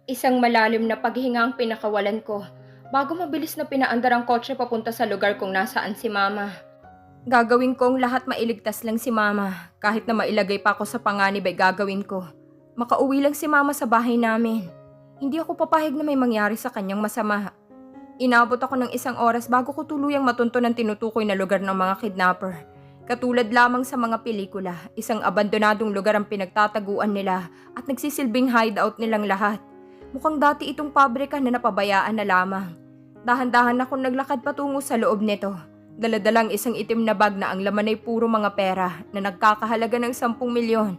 Isang malalim na paghinga ang pinakawalan ko bago mabilis na pinaandar ang kotse papunta sa lugar kung nasaan si Mama. Gagawin kong lahat mailigtas lang si Mama. Kahit na mailagay pa ako sa panganib ay gagawin ko. Makauwi lang si Mama sa bahay namin. Hindi ako papahig na may mangyari sa kanyang masama. Inabot ako ng 1 oras bago ko tuluyang matunto ng tinutukoy na lugar ng mga kidnapper. Katulad lamang sa mga pelikula, isang abandonadong lugar ang pinagtataguan nila at nagsisilbing hideout nilang lahat. Mukhang dati itong pabrika na napabayaan na lamang. Dahan-dahan akong naglakad patungo sa loob nito. Daladalang isang itim na bag na ang laman ay puro mga pera na nagkakahalaga ng 10 milyon.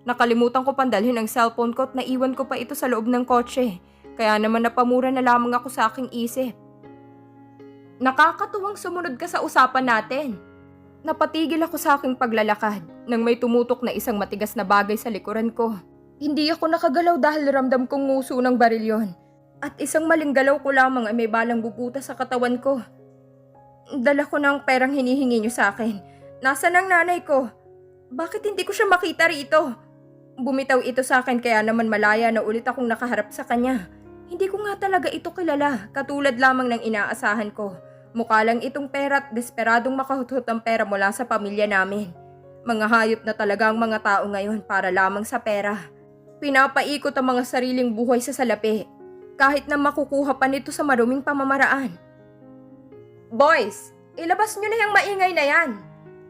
Nakalimutan ko pandalhin ang cellphone ko at naiwan ko pa ito sa loob ng kotse. Kaya naman napamura na lamang ako sa aking isip. Nakakatuwang sumunod ka sa usapan natin. Napatigil ako sa aking paglalakad nang may tumutok na isang matigas na bagay sa likuran ko. Hindi ako nakagalaw dahil ramdam kong nguso ng barilyon. At isang maling galaw ko lamang ay may balang bubutas sa katawan ko. Dala ko ng perang hinihingi niyo sa akin. Nasaan ang nanay ko? Bakit hindi ko siya makita rito? Bumitaw ito sa akin kaya naman malaya na ulit akong nakaharap sa kanya. Hindi ko nga talaga ito kilala, katulad lamang ng inaasahan ko. Mukha lang itong pera at desperadong makahuthot ang pera mula sa pamilya namin. Mga hayop na talaga ang mga tao ngayon para lamang sa pera. Pinapaikot ang mga sariling buhay sa salapi, kahit na makukuha pa nito sa maruming pamamaraan. Boys, ilabas nyo na yung maingay na yan.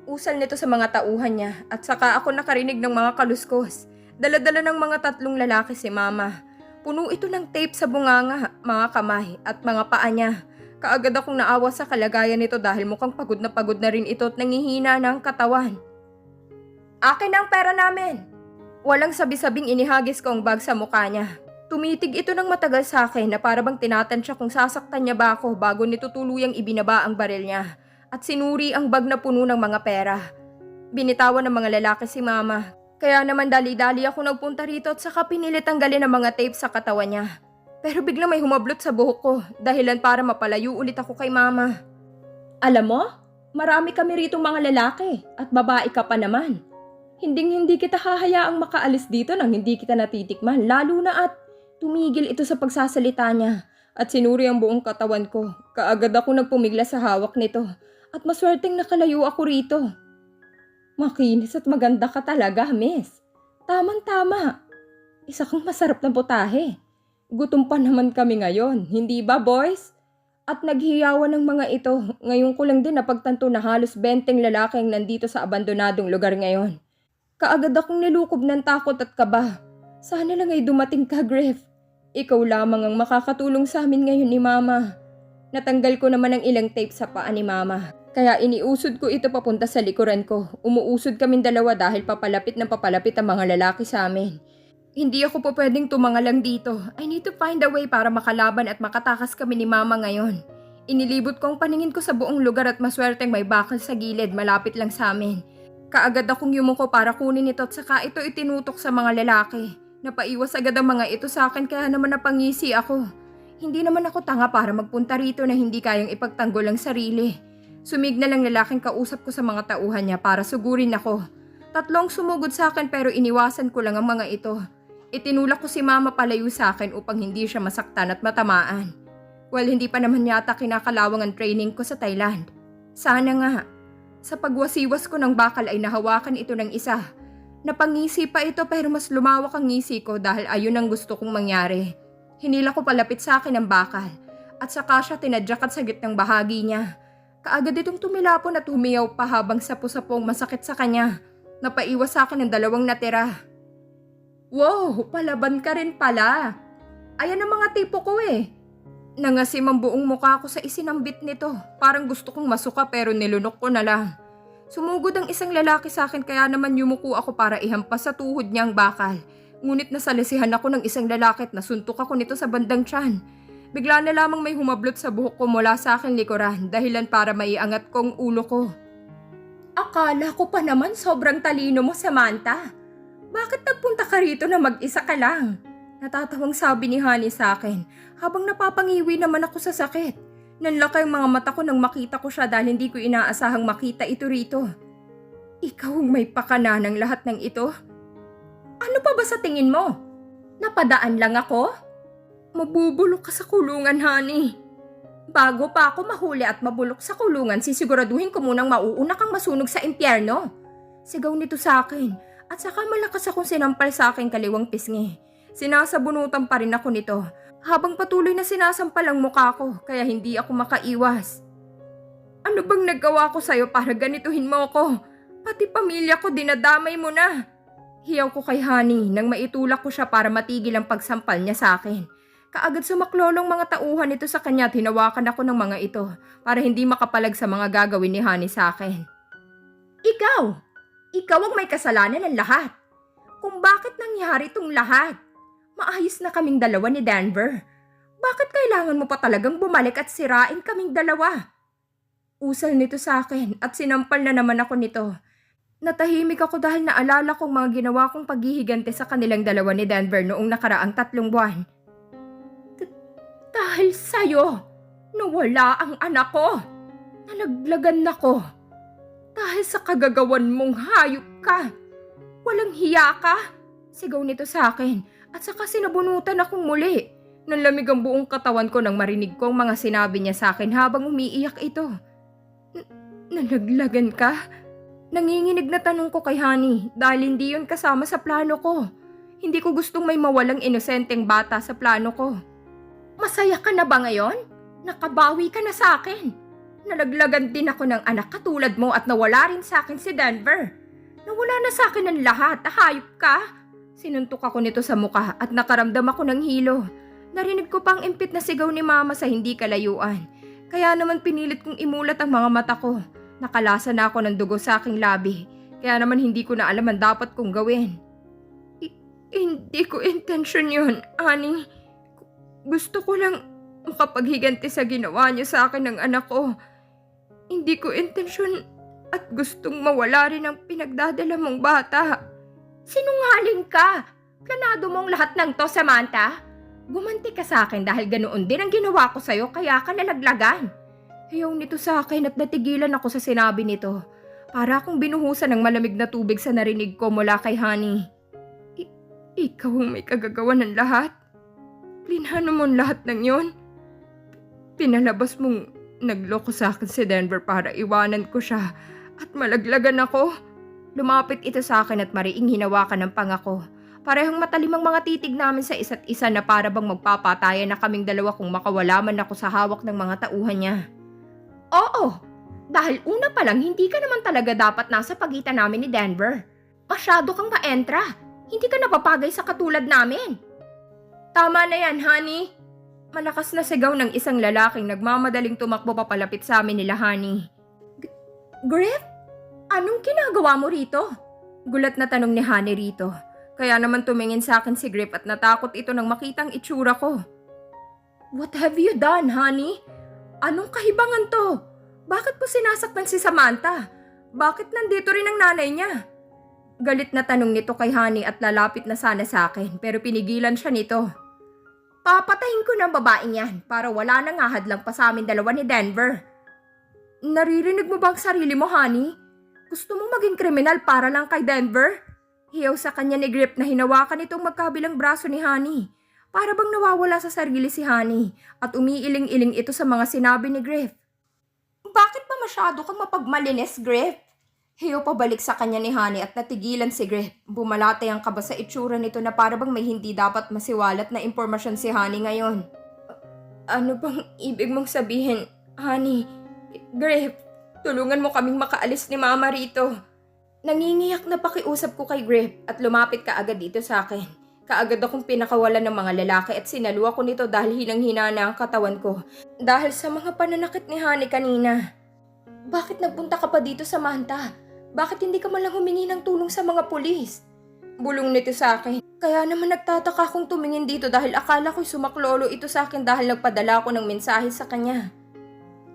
Usal nito sa mga tauhan niya at saka ako nakarinig ng mga kaluskos. Dala-dala ng mga 3 lalaki si Mama. Puno ito ng tape sa bunganga, mga kamay at mga paa niya. Kaagad akong naawa sa kalagayan nito dahil mukhang pagod na rin ito at nangihina ng katawan. Akin ang pera namin! Walang sabi-sabing inihagis ko ang bag sa mukha niya. Tumitig ito ng matagal sa akin na para bang tinatansya kung sasaktan niya ba ako bago nito tuluyang ibinaba ang baril niya at sinuri ang bag na puno ng mga pera. Binitawan ng mga lalaki si Mama. Kaya naman dali-dali ako nagpunta rito at saka pinilit tanggalin ang mga tape sa katawan niya. Pero biglang may humablot sa buhok ko dahilan para mapalayo ulit ako kay Mama. Alam mo, marami kami ritong mga lalaki at babae ka pa naman. Hinding-hindi kita hahayaang makaalis dito nang hindi kita natitikman, lalo na at tumigil ito sa pagsasalita niya at sinuri ang buong katawan ko. Kaagad ako nagpumigla sa hawak nito at maswerteng nakalayo ako rito. Makinis at maganda ka talaga, miss. Tamang-tama. Isa kang masarap na putahe. Gutom pa naman kami ngayon, hindi ba boys? At naghiyawan ng mga ito. Ngayon ko lang din napagtanto na halos 20 lalaki ang nandito sa abandonadong lugar ngayon. Kaagad akong nilukob ng takot at kaba. Sana lang ay dumating ka, Griff. Ikaw lamang ang makakatulong sa amin ngayon ni Mama. Natanggal ko naman ang ilang tape sa paa ni Mama. Kaya iniusod ko ito papunta sa likuran ko. Umuusod kaming dalawa dahil papalapit ang mga lalaki sa amin. Hindi ako po pwedeng tumangalang dito. I need to find a way para makalaban at makatakas kami ni Mama ngayon. Inilibot ko ang paningin ko sa buong lugar at maswerteng may bakal sa gilid malapit lang sa amin. Kaagad akong yumuko para kunin ito at saka ito itinutok sa mga lalaki. Napaiwas agad ang mga ito sa akin kaya naman napangisi ako. Hindi naman ako tanga para magpunta rito na hindi kayang ipagtanggol ang sarili. Sumigna lang lalaking kausap ko sa mga tauhan niya para sugurin ako. 3 sumugod sa akin pero iniwasan ko lang ang mga ito. Itinulak ko si Mama palayo sa akin upang hindi siya masaktan at matamaan. Well, hindi pa naman yata kinakalawang ang training ko sa Thailand. Sana nga. Sa pagwasiwas ko ng bakal ay nahawakan ito ng isa. Napangisi pa ito pero mas lumawak ang ngisi ko dahil ayun ang gusto kong mangyari. Hinila ko palapit sa akin ang bakal at saka siya tinadyak at sa gitnang bahagi niya. Kaagad itong tumilapon at humiyaw pa habang sapo-sapong masakit sa kanya. Napaiwas sa akin ng 2 natira. Wow, palaban ka rin pala. Ayan ang mga tipo ko eh. Nangasim ang buong mukha ko sa isinambit nito. Parang gusto kong masuka pero nilunok ko na lang. Sumugod ang isang lalaki sa akin kaya naman yumuko ako para ihampas sa tuhod niya ang bakal. Ngunit nasalisihan ako ng isang lalaki at nasuntok ako nito sa bandang tiyan. Bigla na lamang may humablot sa buhok ko mula sa aking likuran dahilan para maiangat kong ulo ko. Akala ko pa naman sobrang talino mo, Samantha. Bakit nagpunta ka rito na mag-isa ka lang? Natatawang sabi ni Honey sa akin habang napapangiwi naman ako sa sakit. Nanlaki ang mga mata ko nang makita ko siya dahil hindi ko inaasahang makita ito rito. Ikaw ang may pakana ng lahat ng ito? Ano pa ba sa tingin mo? Napadaan lang ako? Mabubulok ka sa kulungan, honey. Bago pa ako mahuli at mabulok sa kulungan, sisiguraduhin ko munang mauuna kang masunog sa impyerno. Sigaw nito sa akin at saka malakas akong sinampal sa aking kaliwang pisngi. Sinasabunutan pa rin ako nito habang patuloy na sinasampal ang mukha ko kaya hindi ako makaiwas. Ano bang nagawa ko sa'yo para ganituhin mo ako? Pati pamilya ko dinadamay mo na. Hiyaw ko kay Honey nang maitulak ko siya para matigil ang pagsampal niya sa akin. Kaagad sumaklolong mga tauhan nito sa kanya at hinawakan ako ng mga ito para hindi makapalag sa mga gagawin ni Honey sa akin. Ikaw ang may kasalanan ng lahat. Kung bakit nangyari itong lahat? Maayos na kaming dalawa ni Denver. Bakit kailangan mo pa talagang bumalik at sirain kaming dalawa? Usal nito sa akin at sinampal na naman ako nito. Natahimik ako dahil naalala kong mga ginawa kong paghihigante sa kanilang dalawa ni Denver noong nakaraang 3 buwan. Dahil sa'yo, nawala ang anak ko. Nalaglagan ako. Dahil sa kagagawan mong hayop ka. Walang hiya ka. Sigaw nito sa akin at saka sinabunutan akong muli. Nanlamig ang buong katawan ko nang marinig ko ang mga sinabi niya sa akin habang umiiyak ito. Nalaglagan ka? Nanginginig na tanong ko kay Honey dahil hindi yun kasama sa plano ko. Hindi ko gustong may mawalang inosenteng bata sa plano ko. Masaya ka na ba ngayon? Nakabawi ka na sa akin. Nalaglagan din ako ng anak katulad mo at nawala rin sa akin si Denver. Nawala na sa akin ang lahat, hayop ka. Sinuntok ako nito sa muka at nakaramdam ako ng hilo. Narinig ko pang impit na sigaw ni Mama sa hindi kalayuan. Kaya naman pinilit kong imulat ang mga mata ko. Nakalasa na ako ng dugo sa aking labi. Kaya naman hindi ko na alam ang dapat kong gawin. Hindi ko intensyon yun, Honey. Gusto ko lang makapaghiganti sa ginawa niyo sa akin ng anak ko. Hindi ko intensyon at gustong mawala rin ang pinagdadala mong bata. Sinungaling ka! Planado mong lahat ng to, Samantha? Gumanti ka sa akin dahil ganoon din ang ginawa ko sa'yo kaya ka nalaglagan. Ayaw nito sa akin at natigilan ako sa sinabi nito. Para akong binuhusan ng malamig na tubig sa narinig ko mula kay Honey. Ikaw ang may kagagawan ng lahat. Plinano mo lahat ng yon. Pinalabas mong nagloko sa akin si Denver para iwanan ko siya at malaglagan ako. Lumapit ito sa akin at mariing hinawakan ng pangako. Parehong matalim ang mga titig namin sa isa't isa na para bang magpapatayan na kaming dalawa kung makawala man ako sa hawak ng mga tauhan niya. Oo, dahil una pa lang hindi ka naman talaga dapat nasa pagitan namin ni Denver. Masyado kang maentra. Hindi ka napapagay sa katulad namin. Tama na yan, Honey. Malakas na sigaw ng isang lalaking nagmamadaling tumakbo papalapit sa amin nila, Honey. Griff? Anong ginagawa mo rito? Gulat na tanong ni Honey rito. Kaya naman tumingin sa akin si Griff at natakot ito nang makitang itsura ko. What have you done, Honey? Anong kahibangan to? Bakit po sinasaktan si Samantha? Bakit nandito rin ang nanay niya? Galit na tanong nito kay Honey at lalapit na sana sa akin pero pinigilan siya nito. Papatayin ko ng babaeng yan para wala nang ahadlang pa sa amin dalawa ni Denver. Naririnig mo bang sarili mo, Honey? Gusto mong maging kriminal para lang kay Denver? Hiyaw sa kanya ni Griff na hinawakan itong magkabilang braso ni Honey. Para bang nawawala sa sarili si Honey at umiiling-iling ito sa mga sinabi ni Griff. Bakit ba masyado kang mapagmalinis, Griff? Hiyaw pabalik sa kanya ni Honey at natigilan si Griff. Bumalatay ang kaba sa itsura nito na para bang may hindi dapat masiwalat na impormasyon si Honey ngayon. Ano bang ibig mong sabihin, Honey? Griff, tulungan mo kaming makaalis ni Mama rito. Nangingiyak na pakiusap ko kay Griff at lumapit ka agad dito sa akin. Kaagad akong pinakawalan ng mga lalaki at sinaluwa ko nito dahil hinang-hina na ang katawan ko. Dahil sa mga pananakit ni Honey kanina. Bakit nagpunta ka pa dito, Samantha? Bakit hindi ka man lang humingi ng tulong sa mga pulis? Bulong nito sa akin. Kaya naman nagtataka akong tumingin dito dahil akala ko'y sumaklolo ito sa akin dahil nagpadala ako ng mensahe sa kanya.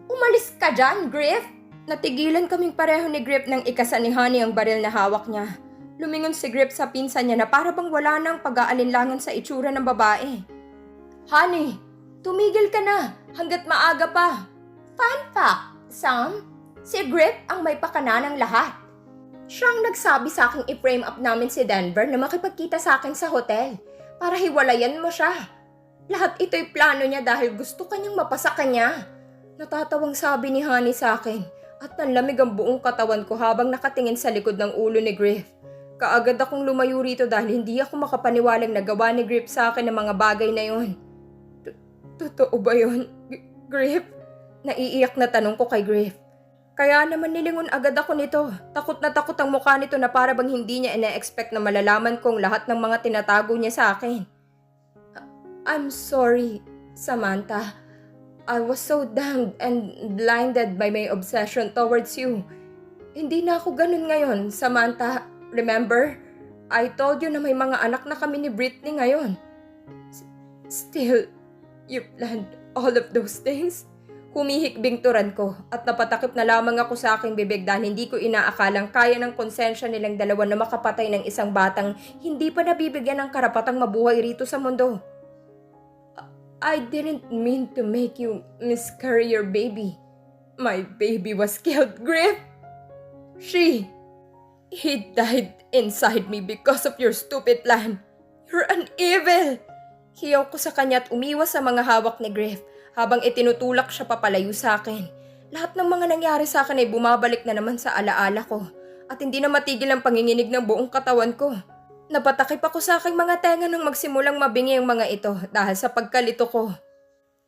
Umalis ka dyan, Griff! Natigilan kaming pareho ni Griff nang ikasa ni Honey ang baril na hawak niya. Lumingon si Griff sa pinsan niya na para bang wala nang pag-aalinlangan sa itsura ng babae. Honey, tumigil ka na hanggat maaga pa. Fun fact, Sam, si Griff ang may pakana ng lahat. Siyang nagsabi sa aking i-frame up namin si Denver na makipagkita sa akin sa hotel para hiwalayan mo siya. Lahat ito'y plano niya dahil gusto kanyang mapasa kanya. Natatawang sabi ni Honey sa akin at nanlamig ang buong katawan ko habang nakatingin sa likod ng ulo ni Griff. Kaagad akong lumayo rito dahil hindi ako makapaniwalang nagawa ni Griff sa akin ng mga bagay na yon. Totoo ba yun, Griff? Naiiyak na tanong ko kay Griff. Kaya naman nilingon agad ako nito. Takot na takot ang mukha nito na para bang hindi niya ina-expect na malalaman kong lahat ng mga tinatago niya sa akin. I'm sorry, Samantha. I was so damned and blinded by my obsession towards you. Hindi na ako ganun ngayon, Samantha. Remember? I told you na may mga anak na kami ni Brittany ngayon. Still, you planned all of those things? Humihikbing turan ko at napatakip na lamang ako sa aking bibig dahil hindi ko inaakalang kaya ng konsensya nilang dalawa na makapatay ng isang batang hindi pa nabibigyan ng karapatang mabuhay rito sa mundo. I didn't mean to make you miscarry your baby. My baby was killed, Griff. He died inside me because of your stupid plan. You're an evil. Hiyaw ko sa kanya at umiwas sa mga hawak ni Griff habang itinutulak siya papalayo sa akin. Lahat ng mga nangyari sa akin ay bumabalik na naman sa alaala ko at hindi na matigil ang panginginig ng buong katawan ko. Napatakip ako sa aking mga tenga nang magsimulang mabingi ang mga ito dahil sa pagkalito ko.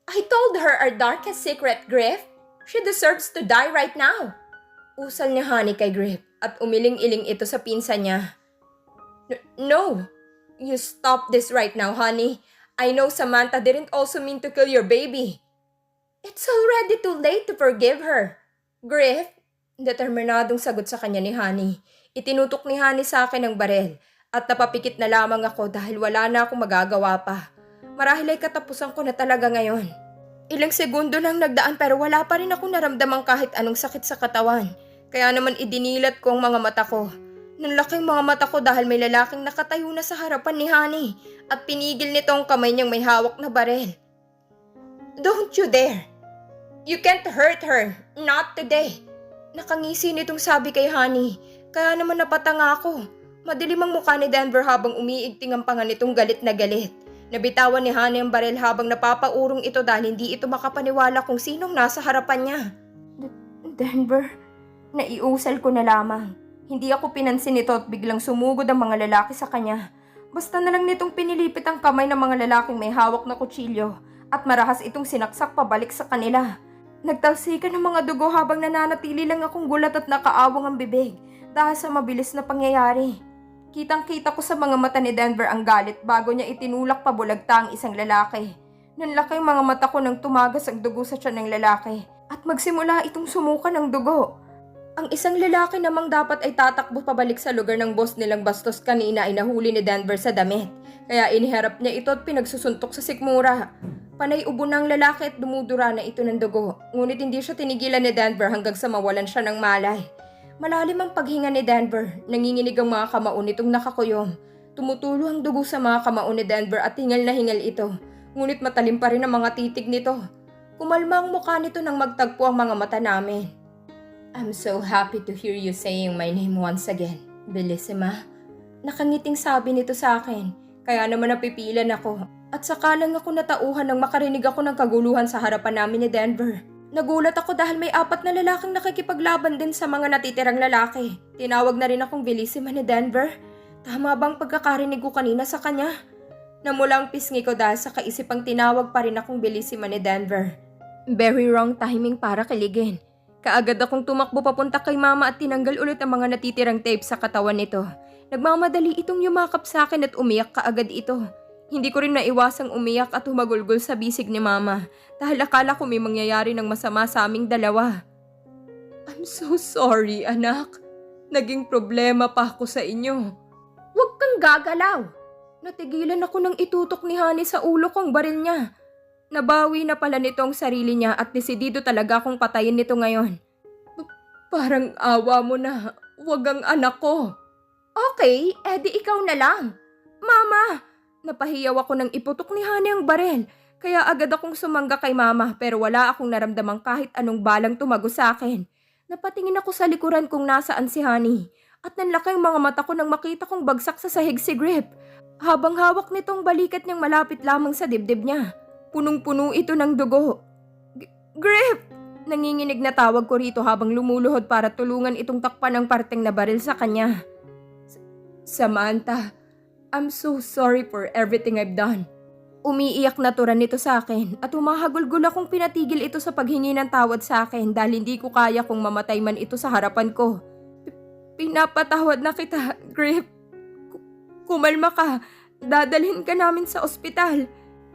I told her our darkest secret, Griff. She deserves to die right now. Usal niya Honey kay Griff at umiling-iling ito sa pinsan niya. No, you stop this right now, Honey. I know Samantha didn't also mean to kill your baby. It's already too late to forgive her. Griff, determinadong sagot sa kanya ni Honey. Itinutok ni Honey sa akin ang barel. At napapikit na lamang ako dahil wala na akong magagawa pa. Marahil ay katapusan ko na talaga ngayon. Ilang segundo nang nagdaan pero wala pa rin akong naramdamang kahit anong sakit sa katawan. Kaya naman idinilat ko ang mga mata ko. Nanlaki ang mga mata ko dahil may lalaking nakatayo na sa harapan ni Honey at pinigil nito ang kamay niyang may hawak na barel. Don't you dare! You can't hurt her! Not today! Nakangisi nitong sabi kay Honey. Kaya naman napatanga ako. Madilim ang mukha ni Denver habang umiigting ang panga nitong galit na galit. Nabitawan ni Honey ang baril habang napapaurong ito dahil hindi ito makapaniwala kung sinong nasa harapan niya. Denver, naiusal ko na lamang. Hindi ako pinansin nito at biglang sumugod ang mga lalaki sa kanya. Basta na lang nitong pinilipit ang kamay ng mga lalaking may hawak na kutsilyo at marahas itong sinaksak pabalik sa kanila. Nagtalsikan ng mga dugo habang nananatili lang akong gulat at nakaawang ang bibig dahil sa mabilis na pangyayari. Kitang-kita ko sa mga mata ni Denver ang galit bago niya itinulak pabulagta ang isang lalaki. Nanlaki ang mga mata ko nang tumagas ang dugo sa tiyan ng lalaki at magsimula itong sumuka ng dugo. Ang isang lalaki namang dapat ay tatakbo pabalik sa lugar ng boss nilang bastos kanina ay nahuli ni Denver sa damit. Kaya iniharap niya ito at pinagsusuntok sa sikmura. Panay ubo ng lalaki at dumudura na ito ng dugo. Ngunit hindi siya tinigilan ni Denver hanggang sa mawalan siya ng malay. Malalim ang paghinga ni Denver. Nanginginig ang mga kamao nitong nakakuyom. Tumutulo ang dugo sa mga kamao ni Denver at hingal na hingal ito. Ngunit matalim pa rin ang mga titig nito. Kumalma ang mukha nito nang magtagpo ang mga mata namin. I'm so happy to hear you saying my name once again, Bellissima. Nakangiting sabi nito sa akin. Kaya naman napipilan ako. At saka lang ako natauhan nang makarinig ako ng kaguluhan sa harapan namin ni Denver. Nagulat ako dahil may 4 na lalaking nakikipaglaban din sa mga natitirang lalaki. Tinawag na rin akong Bellissima ni Denver. Tama bang pagkakarinig ko kanina sa kanya? Namula ang pisngi ko dahil sa kaisipang tinawag pa rin akong Bellissima ni Denver. Very wrong timing para kiligin. Kaagad akong tumakbo papunta kay mama at tinanggal ulit ang mga natitirang tape sa katawan nito. Nagmamadali itong yumakap sa akin at umiyak kaagad ito. Hindi ko rin naiwasang umiyak at humagulgol sa bisig ni mama dahil akala ko may mangyayari ng masama sa aming dalawa. I'm so sorry, anak. Naging problema pa ako sa inyo. Huwag kang gagalaw. Natigilan ako nang itutok ni Honey sa ulo kong baril niya. Nabawi na pala nito ang sarili niya at desidido talaga akong patayin nito ngayon. Parang awa mo na. Huwag ang anak ko. Okay, edi ikaw na lang. Mama! Napahiyaw ako nang iputok ni Honey ang barel. Kaya agad akong sumangga kay mama pero wala akong naramdamang kahit anong balang tumago sa akin. Napatingin ako sa likuran kung nasaan si Honey. At nanlaki ang mga mata ko nang makita kong bagsak sa sahig si Griff. Habang hawak nitong balikat niyang malapit lamang sa dibdib niya. Punong-puno ito ng dugo. Griff! Nanginginig na tawag ko rito habang lumuluhod para tulungan itong takpan ng parteng na baril sa kanya. Samantha, I'm so sorry for everything I've done. Umiiyak na turan nito sa akin at humahagulgol akong pinatigil ito sa paghingi ng tawad sa akin dahil hindi ko kaya kung mamatay man ito sa harapan ko. Pinapatawad na kita, Griff. Kumalma ka. Dadalhin ka namin sa ospital.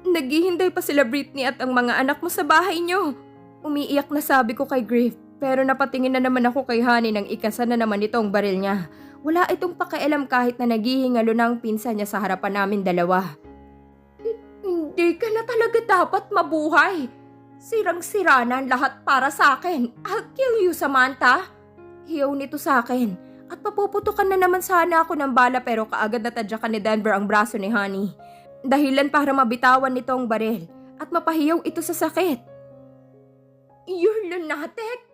Naghihintay pa sila Britney at ang mga anak mo sa bahay niyo. Umiiyak na sabi ko kay Griff, pero napatingin na naman ako kay Honey nang ikasa na naman ito ang baril niya. Wala itong pakialam kahit na naghihingalo na ang pinsan niya sa harapan namin dalawa. Hindi ka na talaga dapat mabuhay. Sirang-sira na ang lahat para sa akin. I'll kill you, Samantha. Hiyaw nito sa akin. At papuputukan na naman sana ako ng bala pero kaagad natadyakan ni Denver ang braso ni Honey. Dahilan para mabitawan nito ang baril at mapahiyaw ito sa sakit. You're lunatic?